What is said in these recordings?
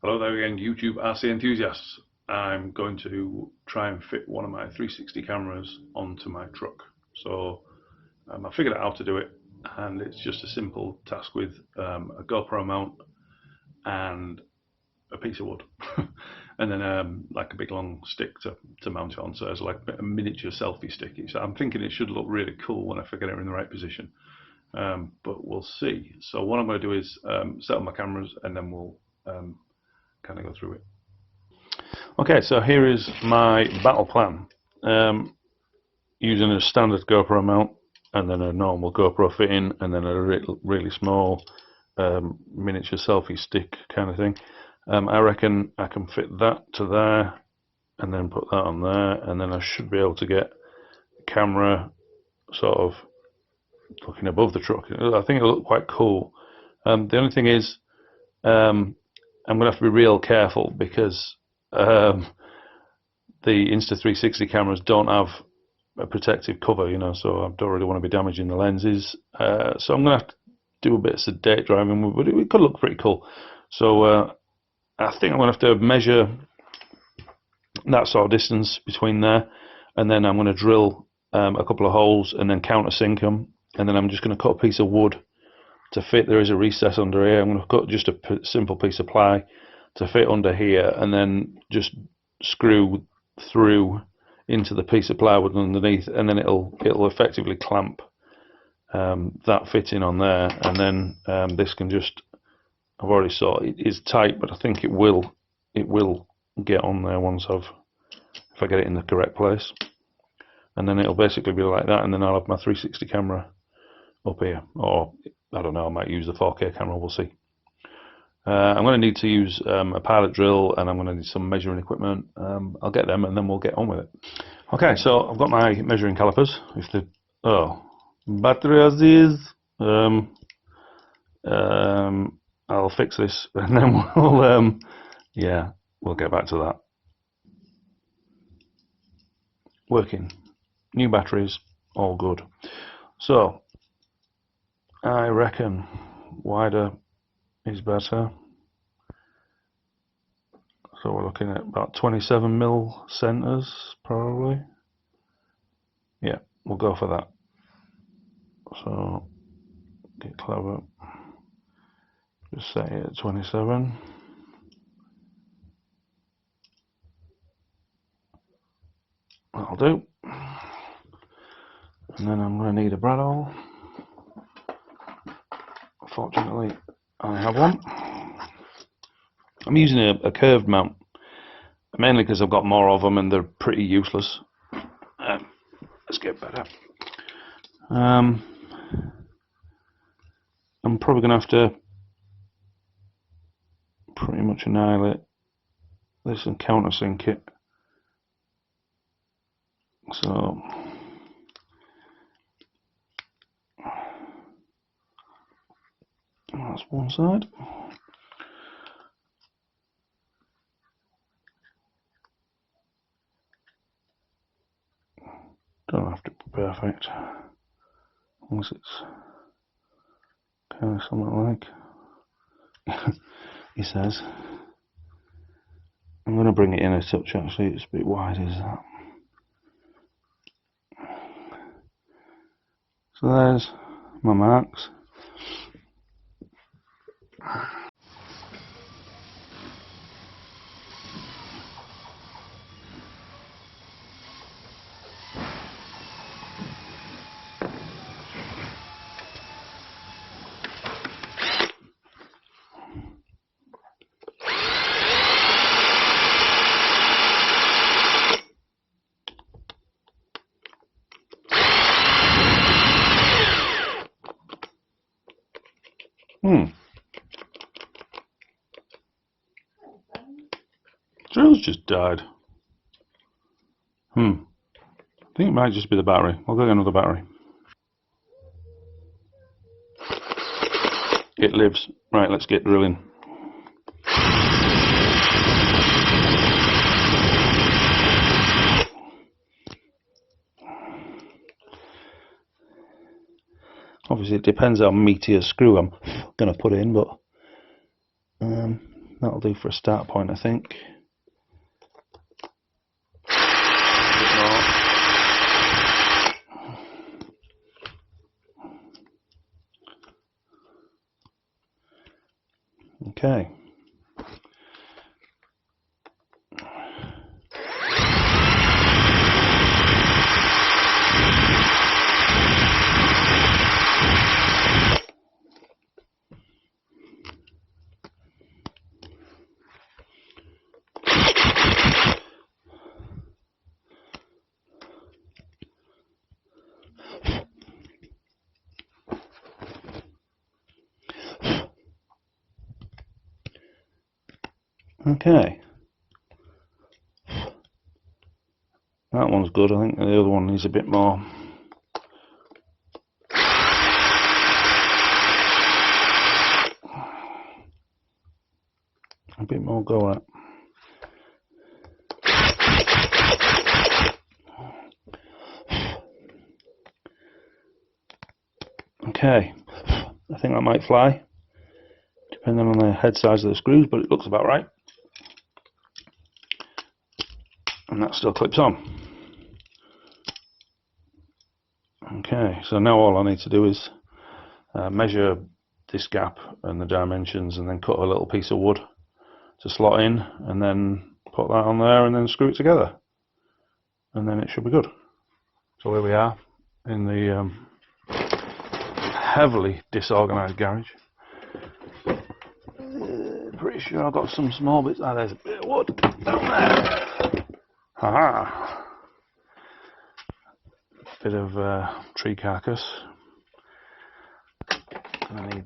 Hello there again, YouTube RC enthusiasts. I'm going to try and fit one of my 360 cameras onto my truck. So I figured out how to do it, and it's just a simple task with a GoPro mount and a piece of wood, and then like a big long stick to mount it on. So it's like a miniature selfie stick. So I'm thinking it should look really cool when I figure it in the right position, but we'll see. So what I'm going to do is set up my cameras, and then we'll kind of go through it. Okay, so here is my battle plan. Using a standard GoPro mount, and then a normal GoPro fitting, and then a really small miniature selfie stick kind of thing. I reckon I can fit that to there, and then put that on there, and then I should be able to get the camera sort of looking above the truck. I think it'll look quite cool. The only thing is, I'm going to have to be real careful because the Insta360 cameras don't have a protective cover, you know, so I don't really want to be damaging the lenses. So I'm going to have to do a bit of sedate driving, but it could look pretty cool. So I think I'm going to have to measure that sort of distance between there, and then I'm going to drill a couple of holes and then countersink them, and then I'm just going to cut a piece of wood to fit. There is a recess under here. I'm going to cut just a simple piece of ply to fit under here, and then just screw through into the piece of plywood underneath, and then it'll effectively clamp that fitting on there, and then this can just, I've already saw it is tight, but I think it will get on there once if I get it in the correct place, and then it'll basically be like that, and then I'll have my 360 camera up here, or I don't know, I might use the 4K camera, we'll see. I'm going to need to use a pilot drill, and I'm going to need some measuring equipment. I'll get them, and then we'll get on with it. Okay, so I've got my measuring calipers. Battery as is. I'll fix this, and then we'll get back to that. Working. New batteries, all good. So I reckon wider is better. So we're looking at about 27mm centers, probably. Yeah, we'll go for that. So get clever. Just set it at 27. That'll do. And then I'm going to need a brad awl. Fortunately, I have one. I'm using a curved mount, mainly because I've got more of them and they're pretty useless. Let's get better. I'm probably going to have to pretty much annihilate this and countersink it. So that's one side. Don't have to be perfect, unless it's kind of something like he says. I'm going to bring it in a touch, actually. It's a bit wide, is that? So there's my marks. Drill's just died. I think it might just be the battery. I'll go get another battery. It lives. Right, let's get drilling. Obviously, it depends how meaty a screw I'm going to put in, but That'll do for a start point, I think. Okay. Okay. That one's good. I think the other one needs a bit more. A bit more go at. Okay. I think that might fly, depending on the head size of the screws, but it looks about right. And that still clips on. Okay, so now all I need to do is measure this gap and the dimensions, and then cut a little piece of wood to slot in, and then put that on there, and then screw it together, and then it should be good. So here we are in the heavily disorganised garage. Pretty sure I've got some small bits. Ah, there's a bit of wood down there. Haha. Bit of tree carcass. I need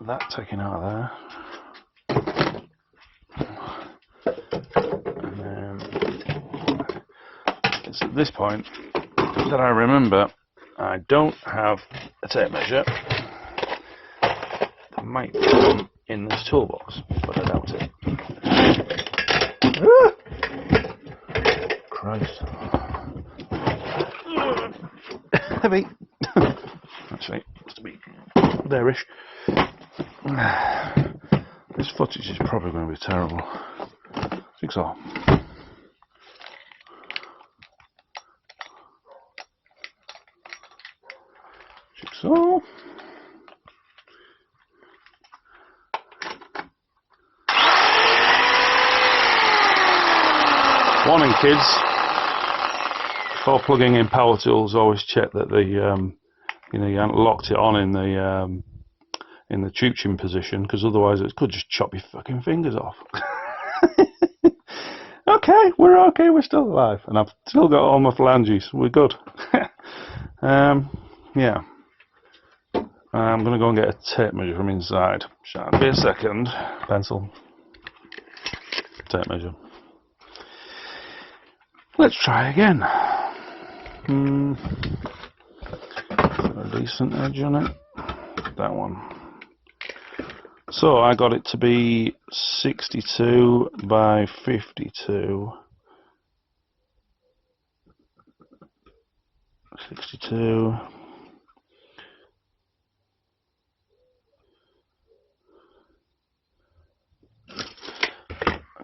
that taken out of there. And then it's at this point that I remember I don't have a tape measure. There might be one in this toolbox, but I doubt it. Christ. Heavy. Actually, to be there-ish. This footage is probably going to be terrible. Jigsaw. Jigsaw. Warning, kids. Before plugging in power tools, always check that the you haven't locked it on in the tubing position, because otherwise it could just chop your fucking fingers off. Okay, we're okay. We're still alive, and I've still got all my phalanges. We're good. Yeah. I'm gonna go and get a tape measure from inside. Shall be a second. Pencil. Tape measure. Let's try again. A decent edge on it. That one. So I got it to be 62 by 52. 62.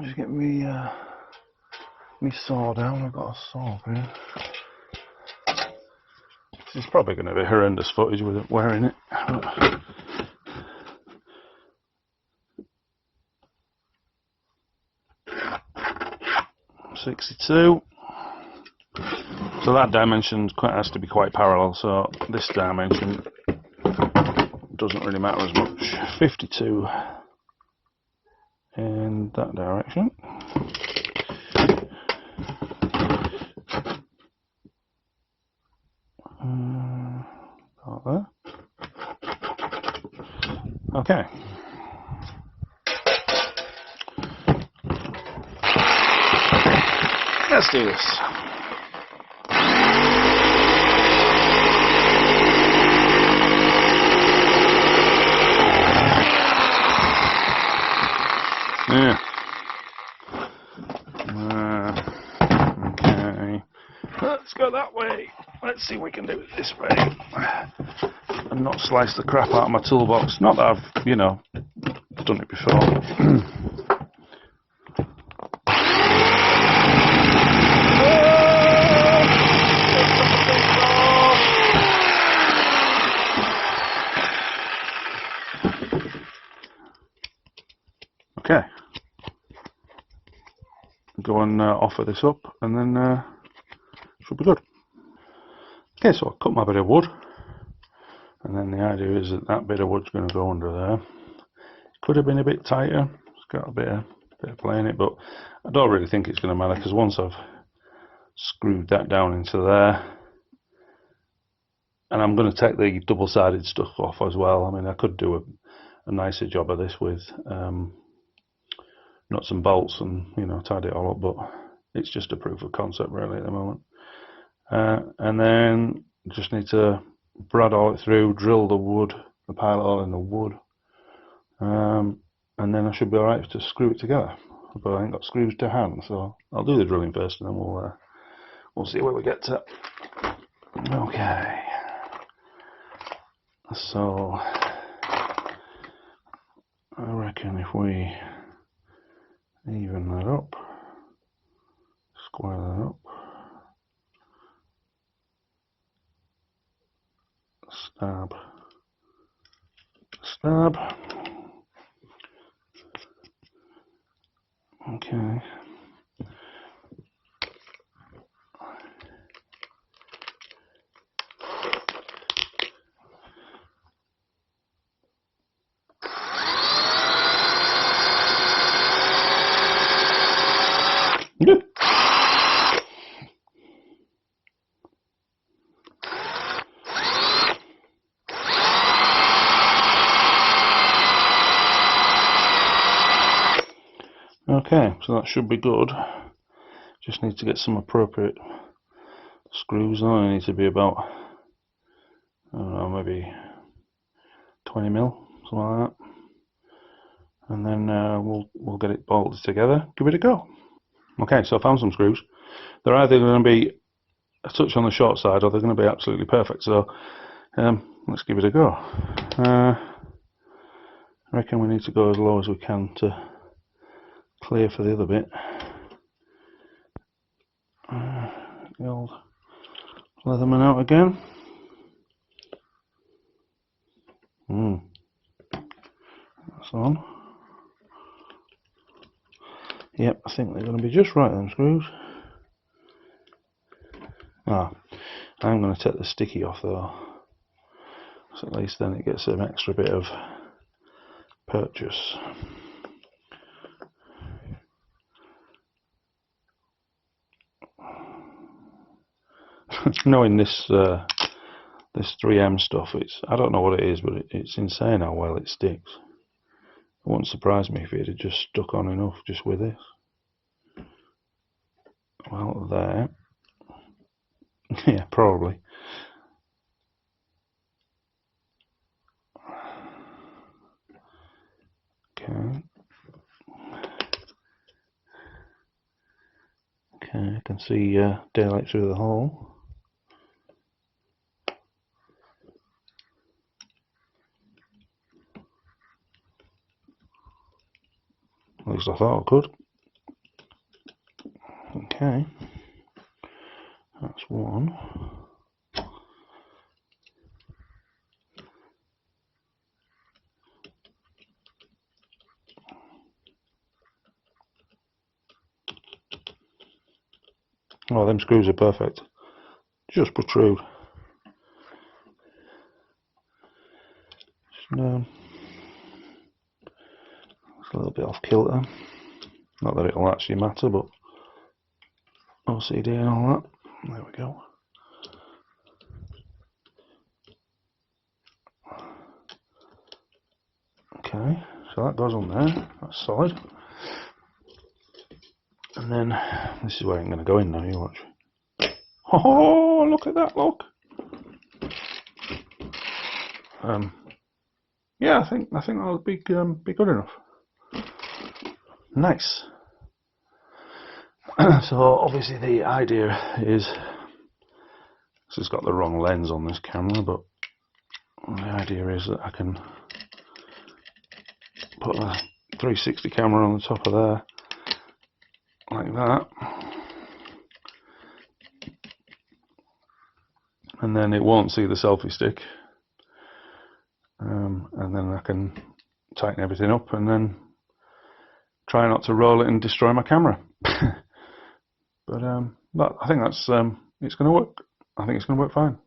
Just get me saw down. I've got a saw here. This is probably going to be horrendous footage with it wearing it. 62. So that dimension has to be quite parallel, so this dimension doesn't really matter as much. 52 in that direction. Out there. Okay. Let's do this. Yeah. Okay. Let's go that way. Let's see if we can do it this way. And not slice the crap out of my toolbox. Not that I've, done it before. go and offer this up, and then should be good. Okay, so I cut my bit of wood, and then the idea is that that bit of wood's going to go under there. Could have been a bit tighter. It's got a bit of play in it, but I don't really think it's going to matter, because once I've screwed that down into there, and I'm going to take the double-sided stuff off as well. I mean, I could do a nicer job of this with nuts and bolts and, you know, tidy it all up, but it's just a proof of concept really at the moment. And then just need to brad all it through, drill the wood, the pilot hole in the wood, and then I should be alright to screw it together. But I ain't got screws to hand, so I'll do the drilling first, and then we'll see where we get to. Okay, so I reckon if we even that up, square that up, stab, stab. Okay. Yep. Okay, so that should be good. Just need to get some appropriate screws on. I need to be about, I don't know, maybe 20 mil, something like that. And then we'll get it bolted together. Give it a go. Okay, so I found some screws. They're either going to be a touch on the short side, or they're going to be absolutely perfect. So let's give it a go. I reckon we need to go as low as we can to clear for the other bit. The old Leatherman out again. That's on. Yep, I think they're going to be just right, them screws. I'm going to take the sticky off though, so at least then it gets an extra bit of purchase. Knowing this this 3M stuff, I don't know what it is, but it's insane how well it sticks. It wouldn't surprise me if it had just stuck on enough just with this. Well, there. Yeah, probably. Okay. Okay, I can see daylight through the hole. At least I thought I could. Okay. That's one. Oh, them screws are perfect. Just protrude. It's a little bit off kilter. Not that it'll actually matter, but OCD and all that. There we go. Okay, so that goes on there. That's solid. And then this is where I'm going to go in now. You watch. Oh, look at that! Look. Yeah, I think that'll be good enough. Nice. So obviously the idea is, this has got the wrong lens on this camera, but the idea is that I can put a 360 camera on the top of there, like that, and then it won't see the selfie stick, and then I can tighten everything up and then try not to roll it and destroy my camera. But I think that's it's going to work. I think it's going to work fine.